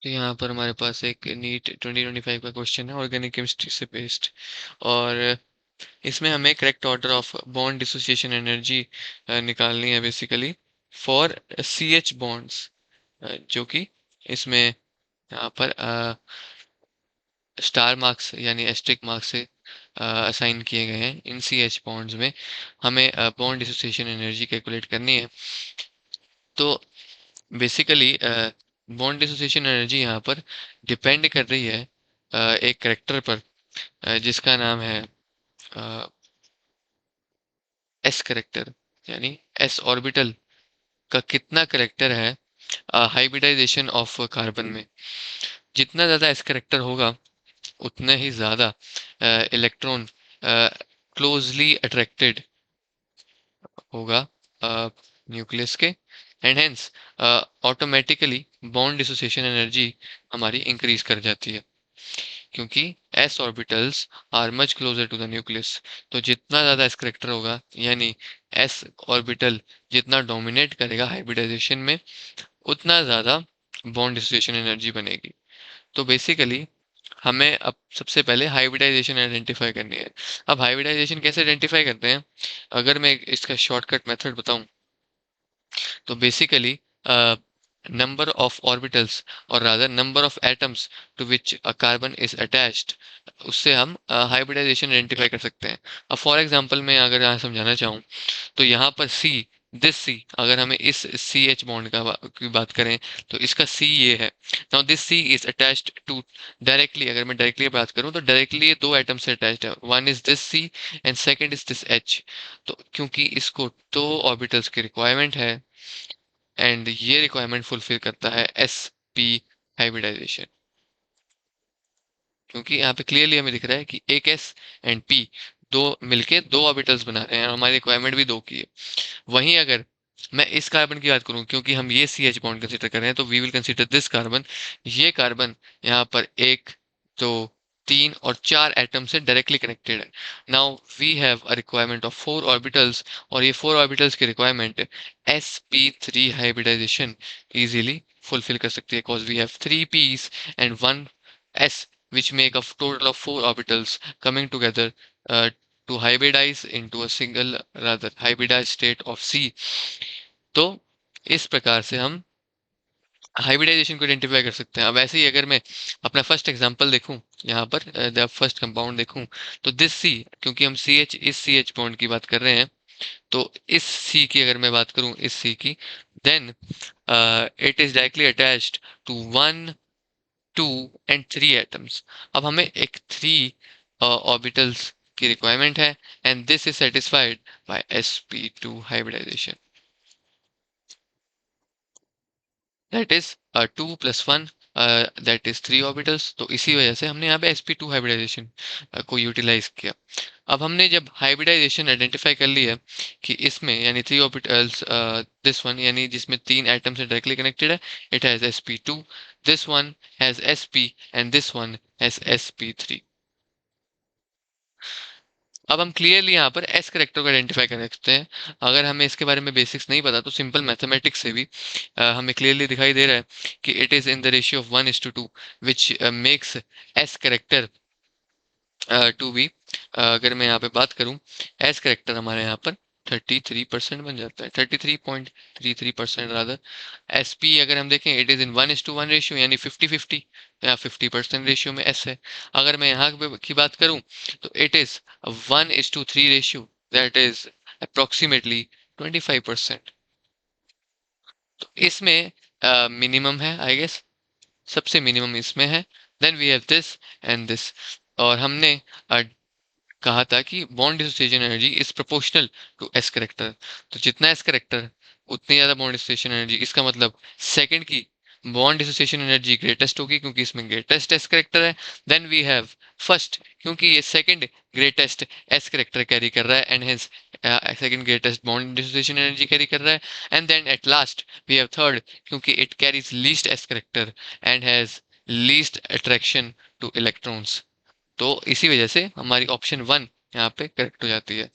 तो यहाँ पर हमारे पास एक नीट 2025 का क्वेश्चन है ऑर्गेनिक केमिस्ट्री से बेस्ड, और इसमें हमें correct order of bond dissociation energy निकालनी है basically for C H bonds, जो कि इसमें यहाँ पर स्टार मार्क्स यानी एस्ट्रिक मार्क्स से असाइन किए गए हैं। इन सी एच बॉन्ड्स में हमें बॉन्ड डिसोसिएशन एनर्जी कैलकुलेट करनी है। तो बेसिकली बॉन्ड डिसोसिएशन एनर्जी यहाँ पर डिपेंड कर रही है एक करेक्टर पर, जिसका नाम है एस करेक्टर, यानी एस ऑर्बिटल का कितना करेक्टर है हाइब्रिडाइजेशन ऑफ कार्बन में। जितना ज़्यादा एस करेक्टर होगा उतना ही ज़्यादा इलेक्ट्रॉन क्लोजली अट्रैक्टेड होगा न्यूक्लियस के, and hence automatically bond dissociation energy हमारी इंक्रीज कर जाती है, क्योंकि s orbitals are much closer to the nucleus. तो जितना ज़्यादा s करेक्टर होगा, यानी s ऑर्बिटल जितना डोमिनेट करेगा हाइब्रिडाइजेशन में, उतना ज़्यादा बॉन्ड डिसोसिएशन एनर्जी बनेगी। तो बेसिकली हमें अब सबसे पहले हाइब्रिडाइजेशन आइडेंटिफाई करनी है। अब हाइब्रिडाइजेशन कैसे आइडेंटिफाई करते हैं, अगर मैं इसका शॉर्टकट मेथड बताऊं, तो basically number of orbitals or rather number of atoms to which a carbon is attached, उससे हम हाइब्रिडाइजेशन आइडेंटिफाई कर सकते हैं। अब फॉर एग्जांपल मैं अगर यहाँ समझाना चाहूँ, तो यहाँ पर C, दिस C, अगर हमें इस सी एच बॉन्ड की बात करें तो इसका C ये है। Now this C is attached to, directly अगर मैं डायरेक्टली बात करूँ तो डायरेक्टली ये दो एटम से अटैच्ड है, one is this C and second is this H। तो क्योंकि इसको दो ऑर्बिटल्स की रिक्वायरमेंट है, एंड ये रिक्वायरमेंट फुलफिल करता है एस पी हाइब्रिडाइजेशन, क्योंकि यहाँ पे क्लियरली हमें दिख रहा है कि एक एस एंड पी दो मिलके दो ऑर्बिटल्स बना रहे हैं, और हमारी रिक्वायरमेंट भी दो की है। वहीं अगर मैं इस कार्बन की बात करूं, क्योंकि हम ये सी एच बॉन्ड कंसिडर कर रहे हैं, तो we will consider this carbon. ये कार्बन यहाँ पर एक, दो, तीन और चार एटम से डायरेक्टली कनेक्टेड है। Now we have a requirement of four orbitals, और ये फोर ऑर्बिटल्स की requirement sp3 hybridization easily fulfil कर सकती है, because we have three p's and one s, which make a total of four orbitals coming together to hybridize into a single, rather hybridized state of C। तो इस प्रकार से हम hybridisation को identify कर सकते हैं। अब ऐसे ही अगर मैं अपना फर्स्ट एग्जांपल देखूं, यहाँ पर जब फर्स्ट कंपाउंड देखूं, तो दिस सी, क्योंकि हम सी एच इस सी एच बॉन्ड की बात कर रहे हैं, तो इस सी की अगर मैं बात करूं, इस सी की, then it is directly attached to one, two and three atoms. अब हमें एक थ्री ऑर्बिटल्स की रिक्वायरमेंट है, and this is satisfied by sp2 hybridization, that is 2 plus 1, that is three orbitals. तो इसी वजह से हमने यहाँ पे sp2 हाइब्रिडाइजेशन को यूटिलाइज किया। अब हमने जब हाइब्रिडाइजेशन आइडेंटिफाई कर लिया कि इसमें यानी थ्री ऑर्बिटल्स, दिस वन यानी जिसमें तीन एटम से डायरेक्टली कनेक्टेड है, it has sp2, this one has sp and this one has sp3। अब हम क्लियरली यहाँ पर एस करेक्टर को आइडेंटिफाई कर सकते हैं। अगर हमें इसके बारे में बेसिक्स नहीं पता, तो सिंपल मैथमेटिक्स से भी हमें क्लियरली दिखाई दे रहा है कि it is in the ratio of 1:2, which makes s character to be, अगर मैं यहाँ पे बात करूँ, एस करेक्टर हमारे यहाँ पर 33% बन जाता है, 33.33% रादर। एस पी अगर हम देखें, इट इज इन 1:1 रेशियो, यानी 50-50, या 50% रेशियो में एस है। अगर मैं यहाँ की बात करूँ, तो it is 1:3 ratio, that is approximately 25%। तो इसमें मिनिमम है, आई गेस सबसे मिनिमम इसमें है। Then we have this and this, और हमने कहा था कि bond dissociation energy is proportional to s character. तो जितना एस करेक्टर उतनी ज्यादा बॉन्ड डिसोसिएशन एनर्जी, इसका मतलब सेकंड की बॉन्ड डिसोसिएशन एनर्जी ग्रेटेस्ट होगी, क्योंकि इसमें ग्रेटेस्ट एस करेक्टर है। देन वी हैव फर्स्ट, क्योंकि ये second greatest S character carry कर रहा है, and hence second greatest bond dissociation energy carry कर रहा है। And then at last we have third, क्योंकि it carries least S character and has least attraction to electrons. तो इसी वजह से हमारी ऑप्शन वन यहाँ पे करेक्ट हो जाती है।